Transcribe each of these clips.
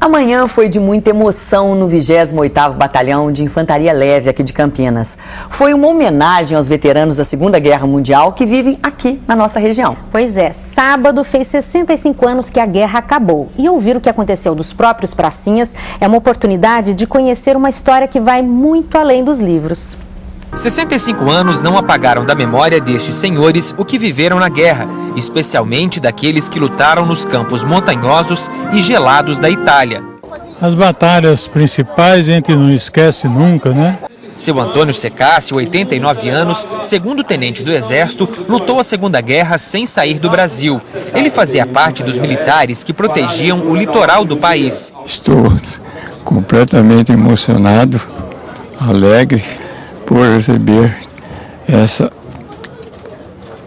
Amanhã foi de muita emoção no 28º Batalhão de Infantaria Leve aqui de Campinas. Foi uma homenagem aos veteranos da Segunda Guerra Mundial que vivem aqui na nossa região. Pois é, sábado fez 65 anos que a guerra acabou. E ouvir o que aconteceu dos próprios pracinhas é uma oportunidade de conhecer uma história que vai muito além dos livros. 65 anos não apagaram da memória destes senhores o que viveram na guerra, especialmente daqueles que lutaram nos campos montanhosos e gelados da Itália. As batalhas principais a gente não esquece nunca, né? Seu Antônio Secassi, 89 anos, segundo tenente do Exército, lutou a Segunda Guerra sem sair do Brasil. Ele fazia parte dos militares que protegiam o litoral do país. Estou completamente emocionado, alegre por receber essa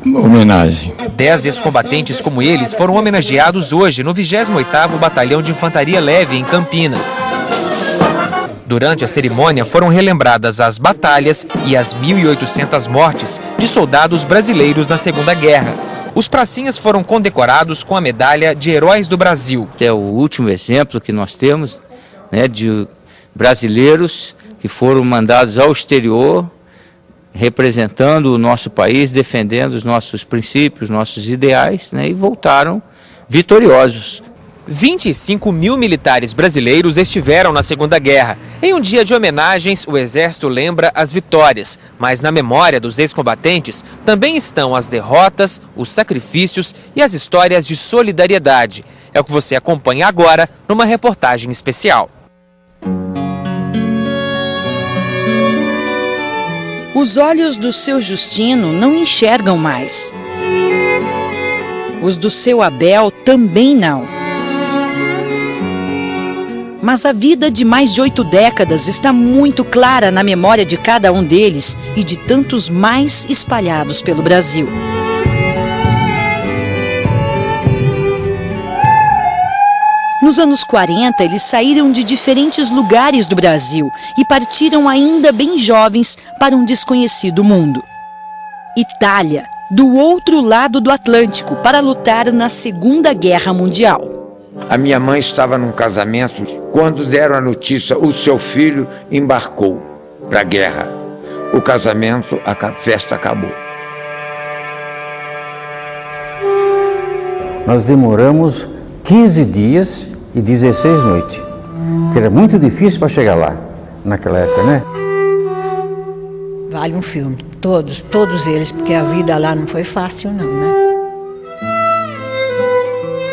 homenagem. 10 ex-combatentes como eles foram homenageados hoje no 28º Batalhão de Infantaria Leve em Campinas. Durante a cerimônia foram relembradas as batalhas e as 1.800 mortes de soldados brasileiros na Segunda Guerra. Os pracinhas foram condecorados com a medalha de Heróis do Brasil. É o último exemplo que nós temos, né, de brasileiros que foram mandados ao exterior, representando o nosso país, defendendo os nossos princípios, nossos ideais, né, e voltaram vitoriosos. 25 mil militares brasileiros estiveram na Segunda Guerra. Em um dia de homenagens, o Exército lembra as vitórias, mas na memória dos ex-combatentes também estão as derrotas, os sacrifícios e as histórias de solidariedade. É o que você acompanha agora numa reportagem especial. Os olhos do seu Justino não enxergam mais. Os do seu Abel também não. Mas a vida de mais de 8 décadas está muito clara na memória de cada um deles e de tantos mais espalhados pelo Brasil. Nos anos 40, eles saíram de diferentes lugares do Brasil e partiram ainda bem jovens para um desconhecido mundo. Itália, do outro lado do Atlântico, para lutar na Segunda Guerra Mundial. A minha mãe estava num casamento, quando deram a notícia, o seu filho embarcou para a guerra. O casamento, a festa acabou. Nós demoramos 15 dias e 16 noites, que era muito difícil para chegar lá, naquela época, né? Vale um filme, todos eles, porque a vida lá não foi fácil não, né?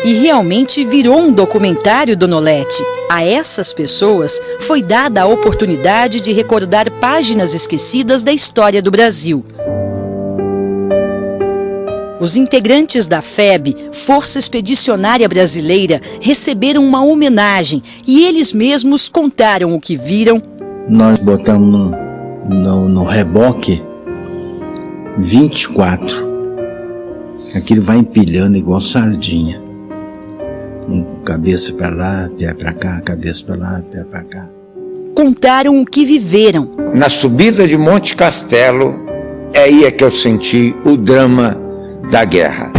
E realmente virou um documentário, Dona Olete. A essas pessoas foi dada a oportunidade de recordar páginas esquecidas da história do Brasil. Os integrantes da FEB, Força Expedicionária Brasileira, receberam uma homenagem e eles mesmos contaram o que viram. Nós botamos no reboque 24. Aquilo vai empilhando igual sardinha. Cabeça para lá, pé para cá, cabeça para lá, pé para cá. Contaram o que viveram. Na subida de Monte Castelo, é aí que eu senti o drama da guerra.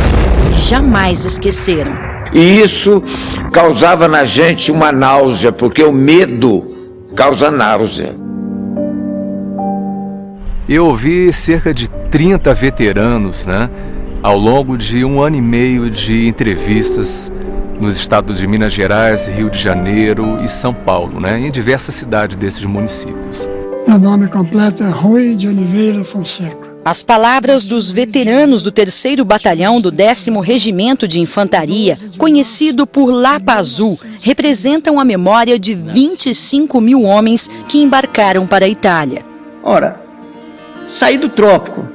Jamais esqueceram. E isso causava na gente uma náusea, porque o medo causa náusea. Eu ouvi cerca de 30 veteranos, né, ao longo de 1 ano e meio de entrevistas nos estados de Minas Gerais, Rio de Janeiro e São Paulo, né, em diversas cidades desses municípios. Meu nome completo é Rui de Oliveira Fonseca. As palavras dos veteranos do 3º Batalhão do 10º Regimento de Infantaria, conhecido por Lapa Azul, representam a memória de 25 mil homens que embarcaram para a Itália. Ora, sair do trópico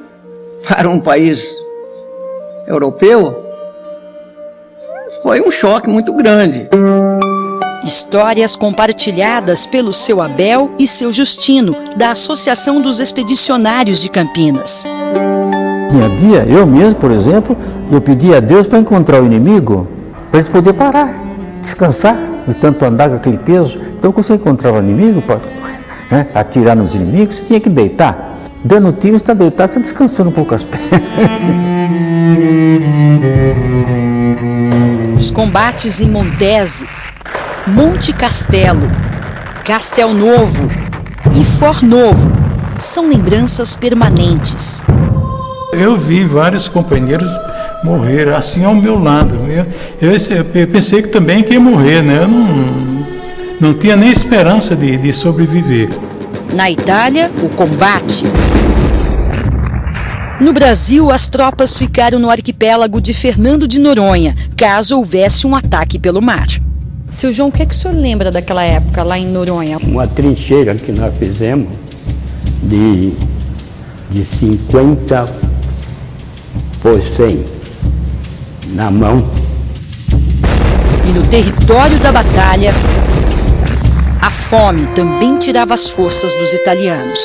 para um país europeu foi um choque muito grande. Histórias compartilhadas pelo seu Abel e seu Justino, da Associação dos Expedicionários de Campinas. Tinha dia, eu mesmo, por exemplo, eu pedi a Deus para encontrar o inimigo, para eles poderem parar, descansar, de tanto andar com aquele peso. Então, quando você encontrava o inimigo, para atirar nos inimigos, você tinha que deitar. Dando tiro, você está deitado, você descansando um pouco as pernas. Os combates em Montese, Monte Castelo, Castel Novo e For Novo são lembranças permanentes. Eu vi vários companheiros morrer assim ao meu lado. Eu pensei que também que ia morrer, né? Eu não tinha nem esperança de sobreviver. Na Itália, o combate. No Brasil, as tropas ficaram no arquipélago de Fernando de Noronha, caso houvesse um ataque pelo mar. Seu João, o que é que o senhor lembra daquela época lá em Noronha? Uma trincheira que nós fizemos de 50 por 100 na mão. E no território da batalha, a fome também tirava as forças dos italianos.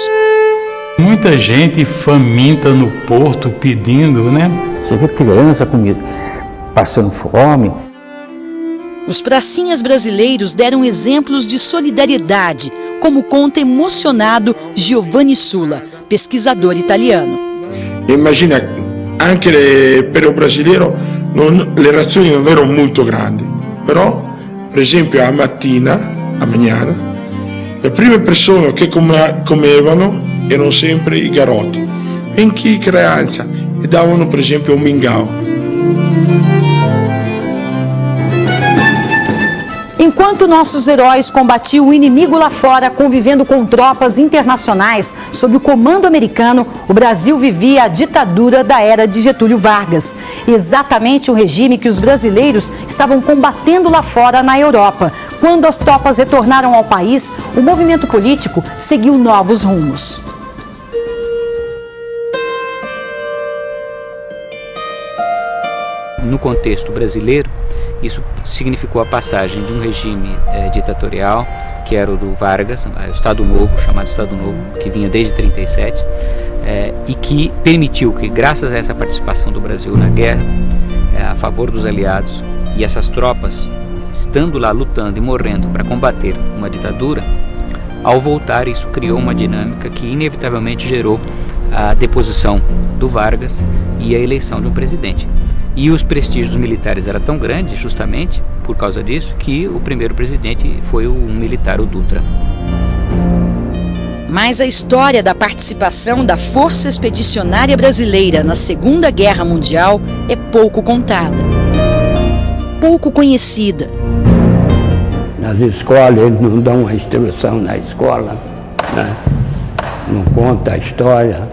Muita gente faminta no porto pedindo, né? Você vê criança passando fome. Os pracinhas brasileiros deram exemplos de solidariedade, como conta emocionado Giovanni Sulla, pesquisador italiano. Imagina, anche per o brasileiro le razioni non erano molto grandi, però per esempio a mattina, a manhã, le prime persone che comevano erano sempre i garotti, benché crianza, e davano per esempio un mingau. Enquanto nossos heróis combatiam o inimigo lá fora, convivendo com tropas internacionais sob o comando americano, o Brasil vivia a ditadura da era de Getúlio Vargas. Exatamente o regime que os brasileiros estavam combatendo lá fora na Europa. Quando as tropas retornaram ao país, o movimento político seguiu novos rumos. No contexto brasileiro, isso significou a passagem de um regime ditatorial, que era o do Vargas, o Estado Novo, chamado Estado Novo, que vinha desde 1937, e que permitiu que, graças a essa participação do Brasil na guerra, a favor dos aliados, e essas tropas, estando lá lutando e morrendo para combater uma ditadura, ao voltar isso criou uma dinâmica que inevitavelmente gerou a deposição do Vargas e a eleição de um presidente. E os prestígios militares eram tão grandes, justamente por causa disso, que o primeiro presidente foi um militar, o Dutra. Mas a história da participação da Força Expedicionária Brasileira na Segunda Guerra Mundial é pouco contada, pouco conhecida. Nas escolas, eles não dão a instrução na escola, né? Não conta a história.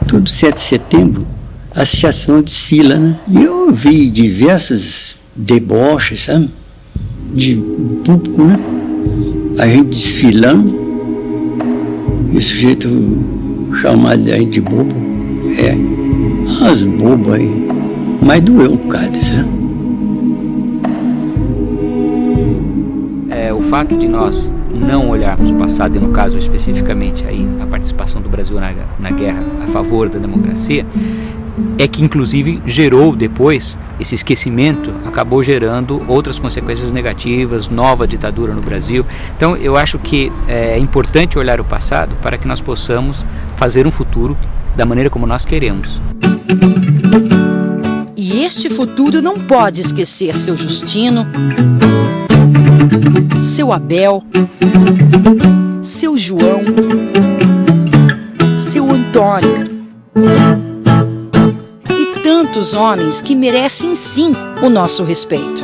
Todo 7 de setembro, a associação desfila, né? E eu vi diversas deboches, sabe? De público, né? A gente desfilando, e o sujeito chamado aí de bobo, as bobas aí, mas doeu um bocado, sabe? O fato de nós não olharmos o passado, e no caso especificamente aí a participação do Brasil na guerra a favor da democracia, é que inclusive gerou depois, esse esquecimento acabou gerando outras consequências negativas, nova ditadura no Brasil. Então eu acho que é importante olhar o passado para que nós possamos fazer um futuro da maneira como nós queremos. E este futuro não pode esquecer seu Justino, seu Abel, seu João, seu Antônio e tantos homens que merecem sim o nosso respeito.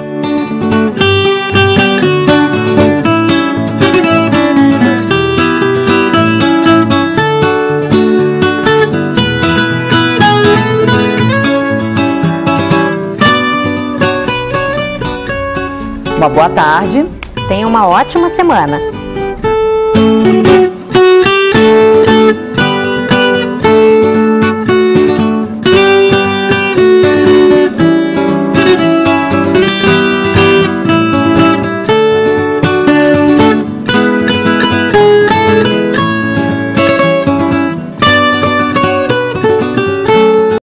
Uma boa tarde. Tenha uma ótima semana.